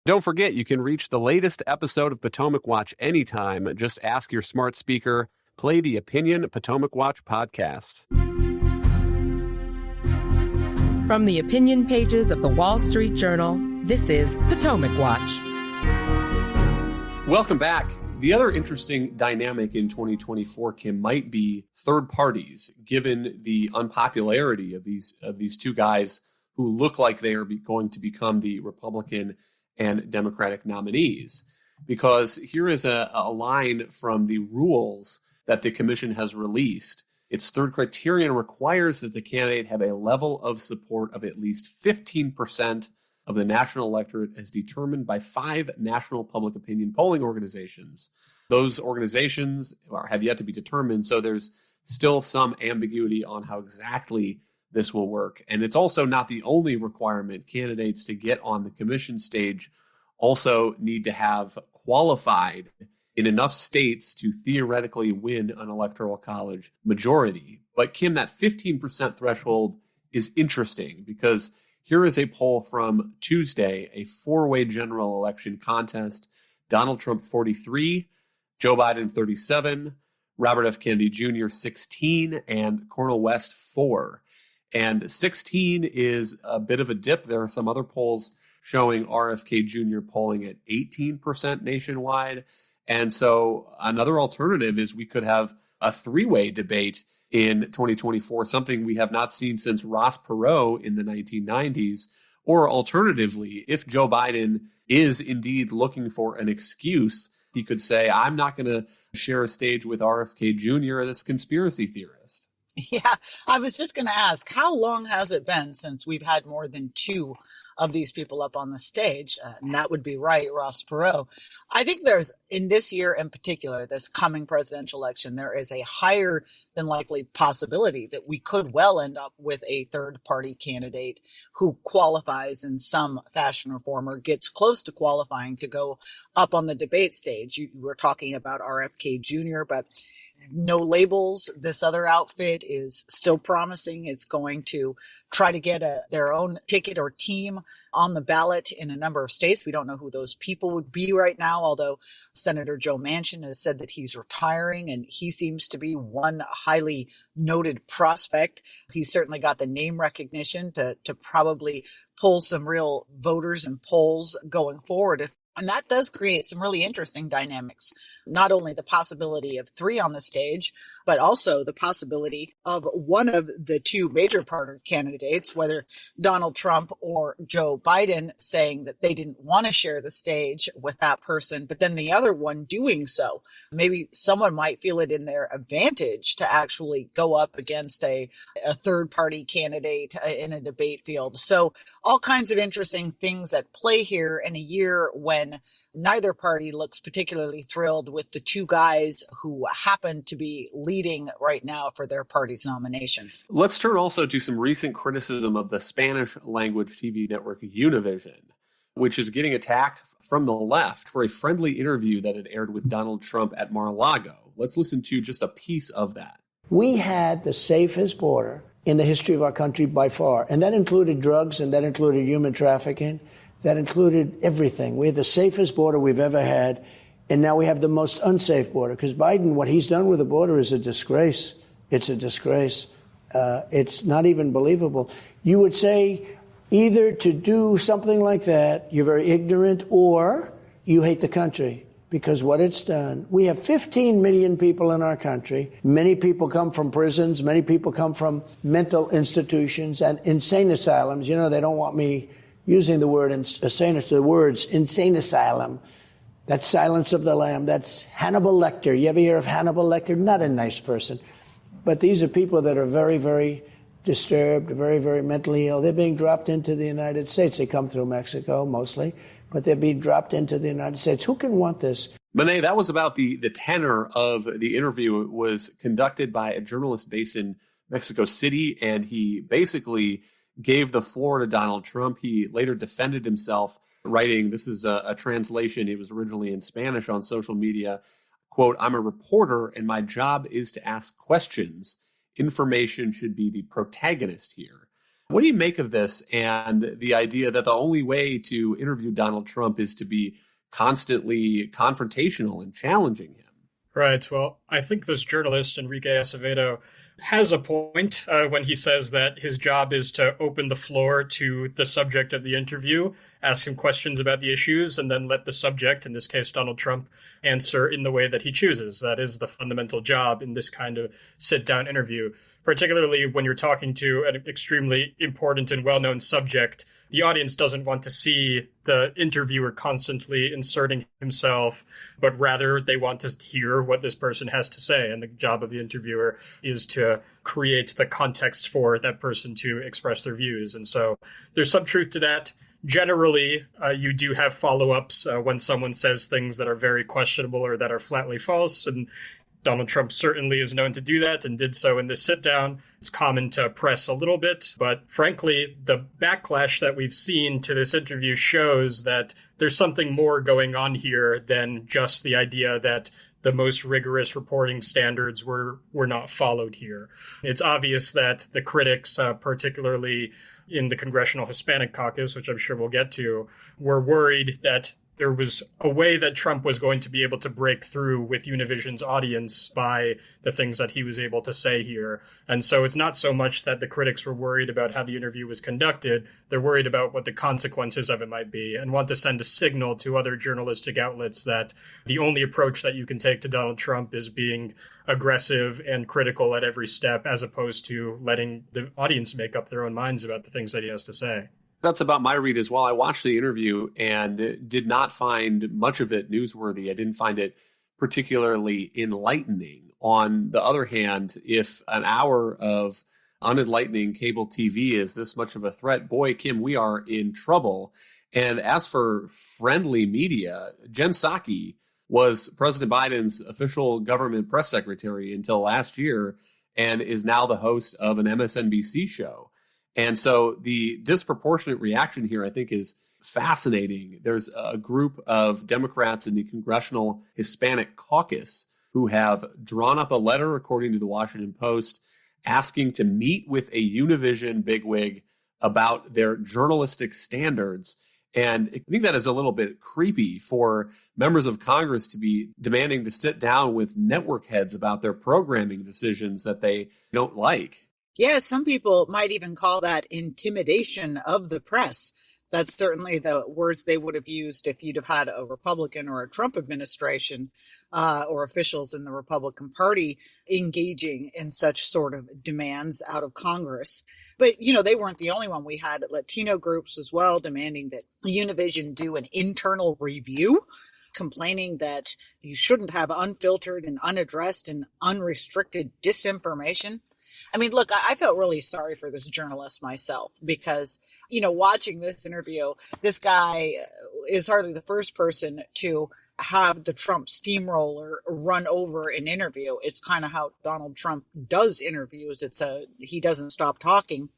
Don't forget, you can reach the latest episode of Potomac Watch anytime. Just ask your smart speaker, play the Opinion Potomac Watch podcast. From the opinion pages of the Wall Street Journal, this is Potomac Watch. Welcome back. The other interesting dynamic in 2024, Kim, might be third parties, given the unpopularity of these two guys who look like they are going to become the Republican and Democratic nominees. Because here is a line from the rules that the commission has released. Its third criterion requires that the candidate have a level of support of at least 15% of the national electorate as determined by 5 national public opinion polling organizations. Those organizations have yet to be determined, so there's still some ambiguity on how exactly this will work. And it's also not the only requirement. Candidates to get on the commission stage also need to have qualified in enough states to theoretically win an electoral college majority. But Kim, that 15% threshold is interesting because here is a poll from Tuesday, a 4-way general election contest. Donald Trump 43, Joe Biden 37, Robert F. Kennedy Jr. 16, and Cornel West 4. And 16 is a bit of a dip. There are some other polls showing RFK Jr. polling at 18% nationwide. And so another alternative is we could have a 3-way debate in 2024, something we have not seen since Ross Perot in the 1990s. Or alternatively, if Joe Biden is indeed looking for an excuse, he could say, I'm not going to share a stage with RFK Jr., this conspiracy theorist. Yeah, I was just going to ask, how long has it been since we've had more than 2 of these people up on the stage? And that would be right, Ross Perot. I think there's, in this year in particular, this coming presidential election, there is a higher than likely possibility that we could well end up with a third party candidate who qualifies in some fashion or form or gets close to qualifying to go up on the debate stage. You were talking about RFK Jr., but no labels. This other outfit is still promising. It's going to try to get their own ticket or team on the ballot in a number of states. We don't know who those people would be right now, although Senator Joe Manchin has said that he's retiring, and he seems to be one highly noted prospect. He's certainly got the name recognition to probably pull some real voters and polls going forward. And that does create some really interesting dynamics. Not only the possibility of 3 on the stage, but also the possibility of one of the 2 major party candidates, whether Donald Trump or Joe Biden, saying that they didn't want to share the stage with that person, but then the other one doing so. Maybe someone might feel it in their advantage to actually go up against a third party candidate in a debate field. So all kinds of interesting things at play here in a year when neither party looks particularly thrilled with the 2 guys who happen to be leading right now for their party's nominations. Let's turn also to some recent criticism of the Spanish language TV network Univision, which is getting attacked from the left for a friendly interview that had aired with Donald Trump at Mar-a-Lago. Let's listen to just a piece of that. We had the safest border in the history of our country by far, and that included drugs, and that included human trafficking. That included everything. We had the safest border we've ever had, and now we have the most unsafe border. Because Biden, what he's done with the border is a disgrace. It's a disgrace. It's not even believable. You would say either to do something like that, you're very ignorant, or you hate the country. Because what it's done, we have 15 million people in our country. Many people come from prisons. Many people come from mental institutions and insane asylums. You know, they don't want me using the word insane asylum. That's Silence of the Lamb. That's Hannibal Lecter. You ever hear of Hannibal Lecter? Not a nice person. But these are people that are very, very disturbed, very, very mentally ill. They're being dropped into the United States. They come through Mexico mostly, but they're being dropped into the United States. Who can want this? Monet, that was about the tenor of the interview. It was conducted by a journalist based in Mexico City, and he basically gave the floor to Donald Trump. He later defended himself, writing, this is a translation, it was originally in Spanish on social media, quote, "I'm a reporter and my job is to ask questions. Information should be the protagonist here." What do you make of this and the idea that the only way to interview Donald Trump is to be constantly confrontational and challenging him? Right. Well, I think this journalist, Enrique Acevedo, has a point when he says that his job is to open the floor to the subject of the interview, ask him questions about the issues, and then let the subject, in this case Donald Trump, answer in the way that he chooses. That is the fundamental job in this kind of sit-down interview, particularly when you're talking to an extremely important and well-known subject. The audience doesn't want to see the interviewer constantly inserting himself, but rather they want to hear what this person has to say. And the job of the interviewer is to create the context for that person to express their views. And so there's some truth to that. Generally, you do have follow-ups when someone says things that are very questionable or that are flatly false. And Donald Trump certainly is known to do that and did so in this sit-down. It's common to press a little bit, but frankly, the backlash that we've seen to this interview shows that there's something more going on here than just the idea that the most rigorous reporting standards were not followed here. It's obvious that the critics, particularly in the Congressional Hispanic Caucus, which I'm sure we'll get to, were worried that there was a way that Trump was going to be able to break through with Univision's audience by the things that he was able to say here. And so it's not so much that the critics were worried about how the interview was conducted. They're worried about what the consequences of it might be and want to send a signal to other journalistic outlets that the only approach that you can take to Donald Trump is being aggressive and critical at every step, as opposed to letting the audience make up their own minds about the things that he has to say. That's about my read as well. I watched the interview and did not find much of it newsworthy. I didn't find it particularly enlightening. On the other hand, if an hour of unenlightening cable TV is this much of a threat, boy, Kim, we are in trouble. And as for friendly media, Jen Psaki was President Biden's official government press secretary until last year and is now the host of an MSNBC show. And so the disproportionate reaction here, I think, is fascinating. There's a group of Democrats in the Congressional Hispanic Caucus who have drawn up a letter, according to the Washington Post, asking to meet with a Univision bigwig about their journalistic standards. And I think that is a little bit creepy for members of Congress to be demanding to sit down with network heads about their programming decisions that they don't like. Yeah, some people might even call that intimidation of the press. That's certainly the words they would have used if you'd have had a Republican or a Trump administration or officials in the Republican Party engaging in such sort of demands out of Congress. But, you know, they weren't the only one. We had Latino groups as well demanding that Univision do an internal review, complaining that you shouldn't have unfiltered and unaddressed and unrestricted disinformation. I mean, look, I felt really sorry for this journalist myself because, you know, watching this interview, this guy is hardly the first person to have the Trump steamroller run over an interview. It's kind of how Donald Trump does interviews. He doesn't stop talking.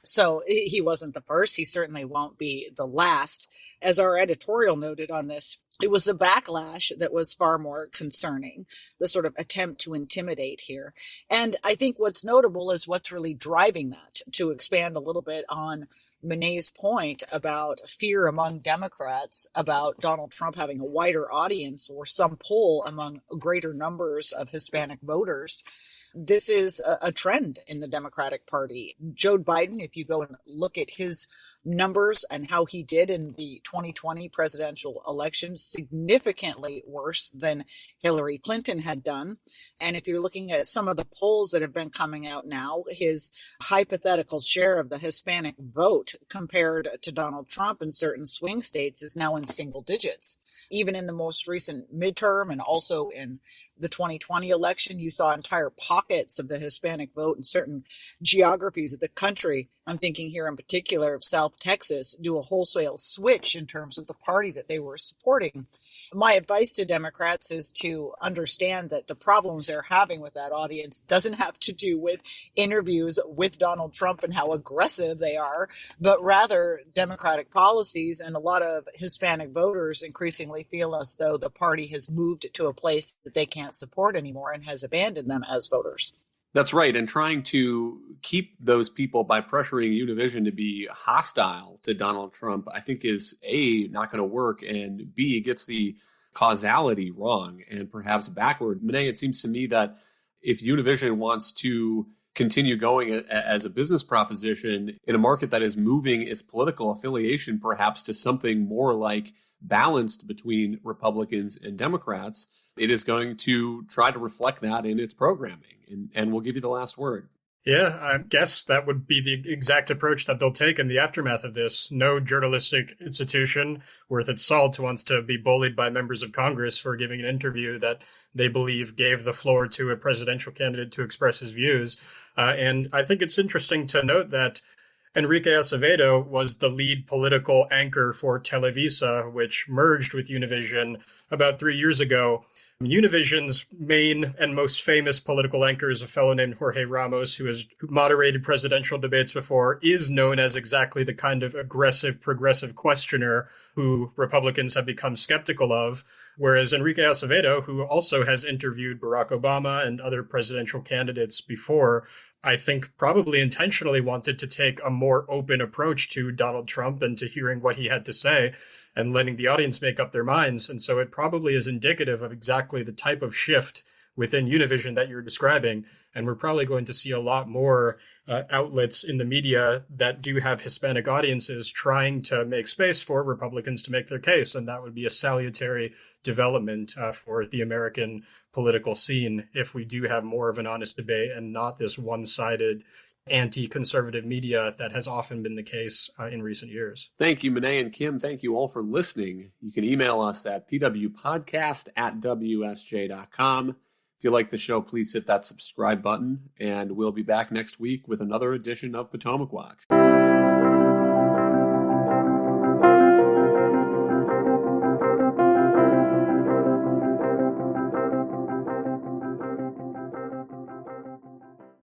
So he wasn't the first. He certainly won't be the last. As our editorial noted on this, it was the backlash that was far more concerning, the sort of attempt to intimidate here. And I think what's notable is what's really driving that, to expand a little bit on Monet's point about fear among Democrats about Donald Trump having a wider audience or some pull among greater numbers of Hispanic voters. This is a trend in the Democratic Party. Joe Biden, if you go and look at his numbers and how he did in the 2020 presidential election, significantly worse than Hillary Clinton had done. And if you're looking at some of the polls that have been coming out now, his hypothetical share of the Hispanic vote compared to Donald Trump in certain swing states is now in single digits. Even in the most recent midterm and also in the 2020 election, you saw entire pockets of the Hispanic vote in certain geographies of the country. I'm thinking here in particular of South Texas, do a wholesale switch in terms of the party that they were supporting. My advice to Democrats is to understand that the problems they're having with that audience doesn't have to do with interviews with Donald Trump and how aggressive they are, but rather Democratic policies. And a lot of Hispanic voters increasingly feel as though the party has moved to a place that they can't support anymore and has abandoned them as voters. That's right. And trying to keep those people by pressuring Univision to be hostile to Donald Trump, I think is A, not going to work, and B, gets the causality wrong and perhaps backward. Monet, it seems to me that if Univision wants to continue going as a business proposition in a market that is moving its political affiliation perhaps to something more like balanced between Republicans and Democrats, it is going to try to reflect that in its programming. And we'll give you the last word. Yeah, I guess that would be the exact approach that they'll take in the aftermath of this. No journalistic institution worth its salt wants to be bullied by members of Congress for giving an interview that they believe gave the floor to a presidential candidate to express his views. And I think it's interesting to note that Enrique Acevedo was the lead political anchor for Televisa, which merged with Univision about 3 years ago. Univision's main and most famous political anchor is a fellow named Jorge Ramos, who has moderated presidential debates before, is known as exactly the kind of aggressive, progressive questioner who Republicans have become skeptical of. Whereas Enrique Acevedo, who also has interviewed Barack Obama and other presidential candidates before, I think probably intentionally wanted to take a more open approach to Donald Trump and to hearing what he had to say and letting the audience make up their minds. And so it probably is indicative of exactly the type of shift within Univision that you're describing. And we're probably going to see a lot more outlets in the media that do have Hispanic audiences trying to make space for Republicans to make their case. And that would be a salutary development for the American political scene if we do have more of an honest debate and not this one-sided anti-conservative media that has often been the case in recent years. Thank you, Monet and Kim. Thank you all for listening. You can email us at pwpodcast@wsj.com. If you like the show, please hit that subscribe button, and we'll be back next week with another edition of Potomac Watch.